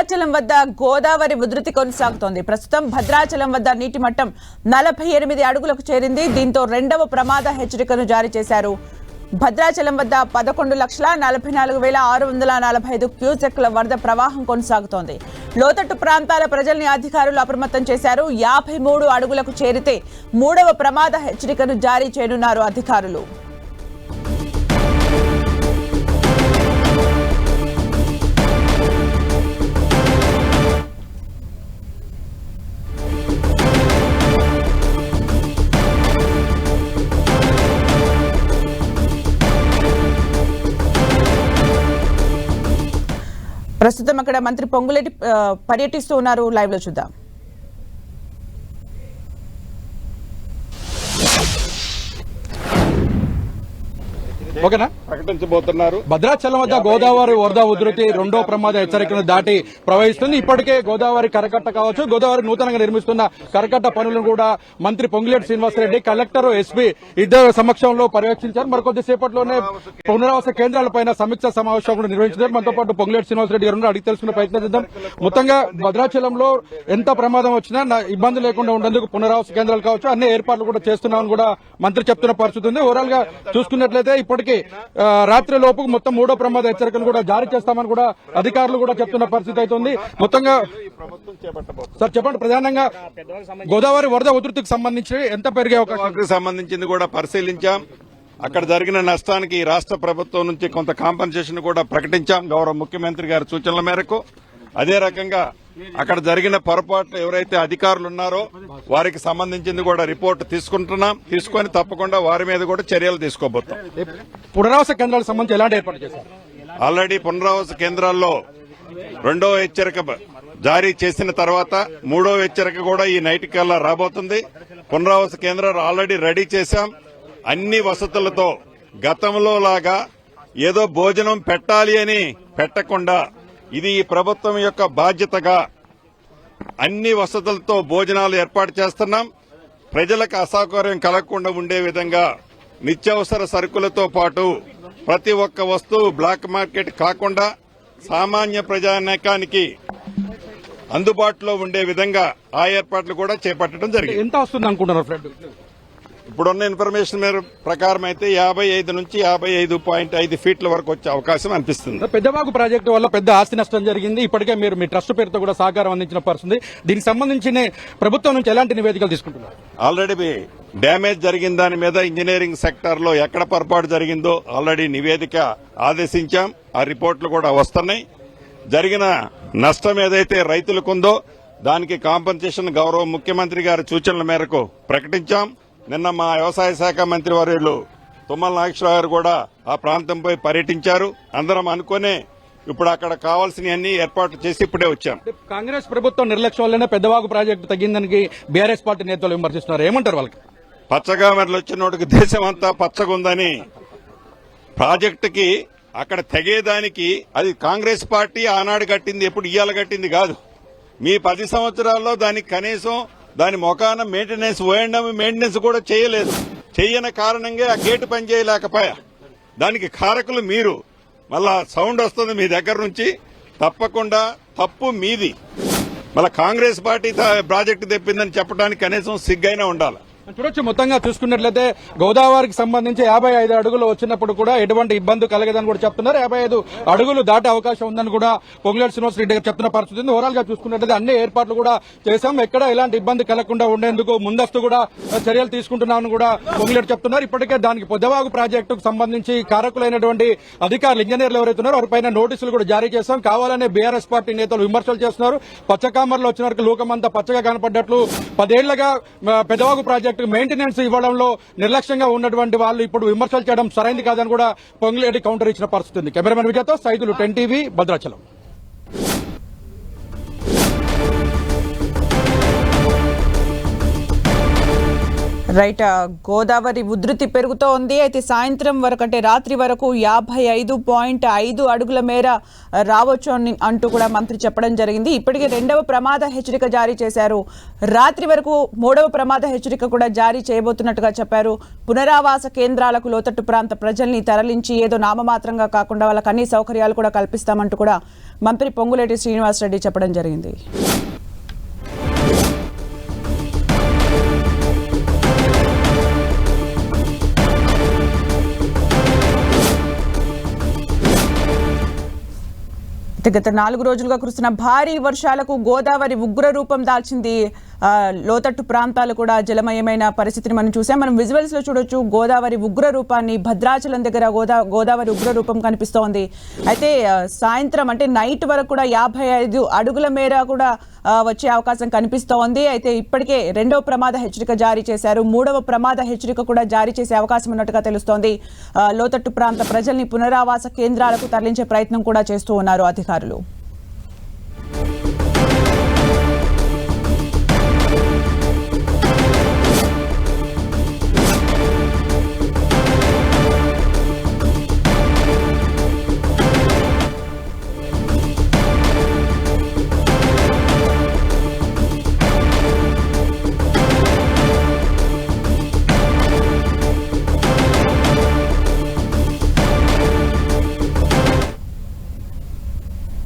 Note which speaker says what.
Speaker 1: భద్రాచలం వద్ద గోదావరి ఉధృతి కొనసాగుతోంది. ప్రస్తుతం భద్రాచలం వద్ద నీటి మట్టం 48 అడుగులకు చేరింది. దీంతో రెండవ ప్రమాద హెచ్చరికను జారీ చేశారు. భద్రాచలం వద్ద 11,44,645 క్యూసెక్ల వరద ప్రవాహం కొనసాగుతోంది. లోతట్టు ప్రాంతాల ప్రజల్ని అధికారులు అప్రమత్తం చేశారు. 53 అడుగులకు చేరితే మూడవ ప్రమాద హెచ్చరికను జారీ చేయనున్నారు అధికారులు. ప్రస్తుతం అక్కడ మంత్రి పొంగులేటి పర్యటిస్తూ ఉన్నారు. లైవ్ లో చూద్దాం.
Speaker 2: ఓకేనా ప్రకటించబోతున్నారు. భద్రాచలం వద్ద గోదావరి వరద ఉధృతి రెండో ప్రమాద హెచ్చరికను దాటి ప్రవహిస్తుంది. ఇప్పటికే గోదావరి కరకట్ట కావచ్చు, గోదావరి నూతనంగా నిర్మిస్తున్న కరకట్ట పనులను కూడా మంత్రి పొంగులేటి శ్రీనివాసరెడ్డి, కలెక్టర్, ఎస్పీ ఇద్దరు సమక్షంలో పర్యవేక్షించారు. మరికొద్దిసేపట్లోనే పునరావాస కేంద్రాలపైన సమీక్ష సమావేశం కూడా నిర్వహించారు. మనతో పాటు పొంగులేటి శ్రీనివాసరెడ్డి గారు అడిగి తెలుసుకునే ప్రయత్నం చేద్దాం. మొత్తంగా భద్రాచలంలో ఎంత ప్రమాదం వచ్చినా ఇబ్బంది లేకుండా ఉండేందుకు పునరావాస కేంద్రాలు కావచ్చు అన్ని ఏర్పాట్లు కూడా చేస్తున్నామని కూడా మంత్రి చెప్తున్న పరిస్థితి ఉంది. ఓవరాల్ గా చూసుకున్నట్లయితే ఇప్పటికీ రాత్రి లోపు మొత్తం మూడో ప్రమాద హెచ్చరికలు కూడా జారీ చేస్తామని కూడా అధికారులు కూడా చెప్తున్న పరిస్థితి అవుతుంది. మొత్తంగా సార్ చెప్పండి, ప్రధానంగా గోదావరి వరద ఉధృతికి సంబంధించి ఎంత పెరిగే అవకాశం
Speaker 3: సంబంధించింది కూడా పరిశీలించాం. అక్కడ జరిగిన నష్టానికి రాష్ట్ర ప్రభుత్వం నుంచి కొంత కాంపెన్సేషన్ కూడా ప్రకటించాం గౌరవ ముఖ్యమంత్రి గారి సూచనల మేరకు. అదే రకంగా అక్కడ జరిగిన పొరపాట్లు ఎవరైతే అధికారులు ఉన్నారో వారికి సంబంధించింది కూడా రిపోర్ట్ తీసుకొని తప్పకుండా వారి మీద కూడా చర్యలు తీసుకోబోతాం.
Speaker 2: పునరావాస కేంద్రాలకు సంబంధించి ఎలాంటి ఏర్పాటు చేశారు?
Speaker 3: ఆల్రెడీ పునరావాస కేంద్రాల్లో రెండో హెచ్చరిక జారీ చేసిన తర్వాత మూడో హెచ్చరిక కూడా ఈ నైట్ కల్లా రాబోతుంది. పునరావాస కేంద్రాలు ఆల్రెడీ రెడీ చేశాం. అన్ని వసతులతో గతంలో లాగా ఏదో భోజనం పెట్టాలి అని పెట్టకుండా ఇది ఈ ప్రభుత్వం యొక్క బాధ్యతగా అన్ని వసతులతో భోజనాలు ఏర్పాటు చేస్తున్నాం. ప్రజలకు అసౌకర్యం కలగకుండా ఉండే విధంగా నిత్యావసర సరుకులతో పాటు ప్రతి ఒక్క వస్తువు బ్లాక్ మార్కెట్ కాకుండా సామాన్య ప్రజానీకానికి అందుబాటులో ఉండే విధంగా ఆ ఏర్పాట్లు కూడా చేపట్టడం జరిగింది.
Speaker 2: ఎంత వస్తుంది అనుకుంటున్నారు ఫ్రెండ్?
Speaker 3: ఇప్పుడున్న ఇన్ఫర్మేషన్ మేర ప్రకారం అయితే 55 నుంచి 55.5 ఫీట్ల వరకు వచ్చే అవకాశం అనిపిస్తుంది.
Speaker 2: పెద్దవాగు ప్రాజెక్టు వల్ల పెద్ద ఆస్తి నష్టం జరిగింది. ఇప్పటికే మీరు మీ ట్రస్ట్ పేరుతో కూడా సహకారం అందించిన పరిస్థితి. దీనికి సంబంధించి ప్రభుత్వం నుంచి ఎలాంటి నివేదికలు తీసుకుంటున్నారు?
Speaker 3: ఆల్రెడీ డ్యామేజ్ జరిగిన దాని మీద ఇంజనీరింగ్ సెక్టర్ లో ఎక్కడ పొరపాటు జరిగిందో ఆల్రెడీ నివేదిక ఆదేశించాం. ఆ రిపోర్టులు కూడా వస్తున్నాయి. జరిగిన నష్టం ఏదైతే రైతులకుందో దానికి కాంపెన్సేషన్ గౌరవ ముఖ్యమంత్రి గారి సూచనల మేరకు ప్రకటించాం. నిన్న మా వ్యవసాయ శాఖ మంత్రి వర్యులు తుమ్మల నాగేశ్వరరావు గారు కూడా ఆ ప్రాంతంపై పర్యటించారు. అందరం అనుకునే ఇప్పుడు అక్కడ కావాల్సినవన్నీ ఏర్పాట్లు చేసి ఇప్పుడే వచ్చాం.
Speaker 2: కాంగ్రెస్ ప్రభుత్వం నిర్లక్ష్యం వల్లనే పెద్దవాగు ప్రాజెక్టు తగ్గిందని బీఆర్ఎస్ పార్టీ నేతలు విమర్శిస్తున్నారు. ఏమంటారు వాళ్ళకి?
Speaker 3: పచ్చగా మరలు వచ్చినోడికి దేశం అంతా పచ్చగుందని ప్రాజెక్టుకి అక్కడ తెగేదానికి అది కాంగ్రెస్ పార్టీ ఆనాడు కట్టింది, ఎప్పుడు ఇయ్యాల కట్టింది కాదు. మీ 10 సంవత్సరాల్లో దానికి కనీసం దాని మొఖాన మెయింటెనెన్స్ ఓఎండ్ఎం మెయింటెనెన్స్ కూడా చేయలేదు. చెయ్యని కారణంగా ఆ గేటు పని చేయలేకపోయా. దానికి కారకులు మీరు. మళ్ళా సౌండ్ వస్తుంది మీ దగ్గర నుంచి. తప్పకుండా తప్పు మీది. మళ్ళా కాంగ్రెస్ పార్టీ ప్రాజెక్టు తెప్పిందని చెప్పడానికి కనీసం సిగ్గైనా ఉండాలి.
Speaker 2: చూడొచ్చు, మొత్తంగా చూసుకున్నట్లయితే గోదావరికి సంబంధించి 55 అడుగులు వచ్చినప్పుడు కూడా ఎటువంటి ఇబ్బంది కలగదని కూడా చెప్తున్నారు. 55 అడుగులు దాటే అవకాశం ఉందని కూడా పొంగులేటి శ్రీనివాసరెడ్డి గారు చెప్తున్న పరిస్థితి ఉంది. ఓవరాల్ గా చూసుకున్నట్లయితే అన్ని ఏర్పాట్లు కూడా చేశాం. ఎక్కడ ఎలాంటి ఇబ్బంది కలగకుండా ఉండేందుకు ముందస్తు కూడా చర్యలు తీసుకుంటున్నామని కూడా పొంగులేటి చెప్తున్నారు. ఇప్పటికే దానికి పొద్దవాగు ప్రాజెక్టుకు సంబంధించి కారకులైనటువంటి అధికారులు, ఇంజనీర్లు ఎవరైతే ఉన్నారో వారిపైన నోటీసులు కూడా జారీ చేశాం. కావాలనే బీఆర్ఎస్ పార్టీ నేతలు విమర్శలు చేస్తున్నారు. పచ్చకామర్లో వచ్చిన వరకు లోకమంతా పచ్చగా కనపడ్డట్లు 10 ఏళ్లుగా పెద్దవాగు ప్రాజెక్టు మెయింటెనెన్స్ ఇవ్వడంలో నిర్లక్ష్యంగా ఉన్నటువంటి వాళ్ళు ఇప్పుడు విమర్శలు చేయడం సరైంది కాదని కూడా పొంగులేటి కౌంటర్ ఇచ్చిన పరిస్థితి ఉంది. కెమెరామెన్ విజయ్తో సైదులు, 10 టీవీ, భద్రాచలం.
Speaker 1: రైట్. గోదావరి ఉధృతి పెరుగుతూ ఉంది. అయితే సాయంత్రం వరకు అంటే రాత్రి వరకు 55.5 అడుగుల మేర రావచ్చు అంటూ కూడా మంత్రి చెప్పడం జరిగింది. ఇప్పటికే 2వ ప్రమాద హెచ్చరిక జారీ చేశారు. రాత్రి వరకు 3వ ప్రమాద హెచ్చరిక కూడా జారీ చేయబోతున్నట్టుగా చెప్పారు. పునరావాస కేంద్రాలకు లోతట్టు ప్రాంత ప్రజల్ని తరలించి ఏదో నామమాత్రంగా కాకుండా వాళ్ళకి అన్ని సౌకర్యాలు కూడా కల్పిస్తామంటూ కూడా మంత్రి పొంగులేటి శ్రీనివాసరెడ్డి చెప్పడం జరిగింది. గత 4 రోజులుగా కురుస్తున్న భారీ వర్షాలకు గోదావరి ఉగ్ర రూపం దాల్చింది. లోతట్టు ప్రాంతాలు కూడా జలమయమైన పరిస్థితిని మనం చూసాం. మనం విజువల్స్ లో చూడొచ్చు గోదావరి ఉగ్ర రూపాన్ని. భద్రాచలం దగ్గర గోదావరి ఉగ్ర రూపం కనిపిస్తోంది. అయితే సాయంత్రం అంటే నైట్ వరకు కూడా 55 అడుగుల మేర కూడా వచ్చే అవకాశం కనిపిస్తోంది. అయితే ఇప్పటికే 2వ ప్రమాద హెచ్చరిక జారీ చేశారు. 3వ ప్రమాద హెచ్చరిక కూడా జారీ చేసే అవకాశం ఉన్నట్టుగా తెలుస్తోంది. లోతట్టు ప్రాంత ప్రజల్ని పునరావాస కేంద్రాలకు తరలించే ప్రయత్నం కూడా చేస్తూ ఉన్నారు అధికారులు.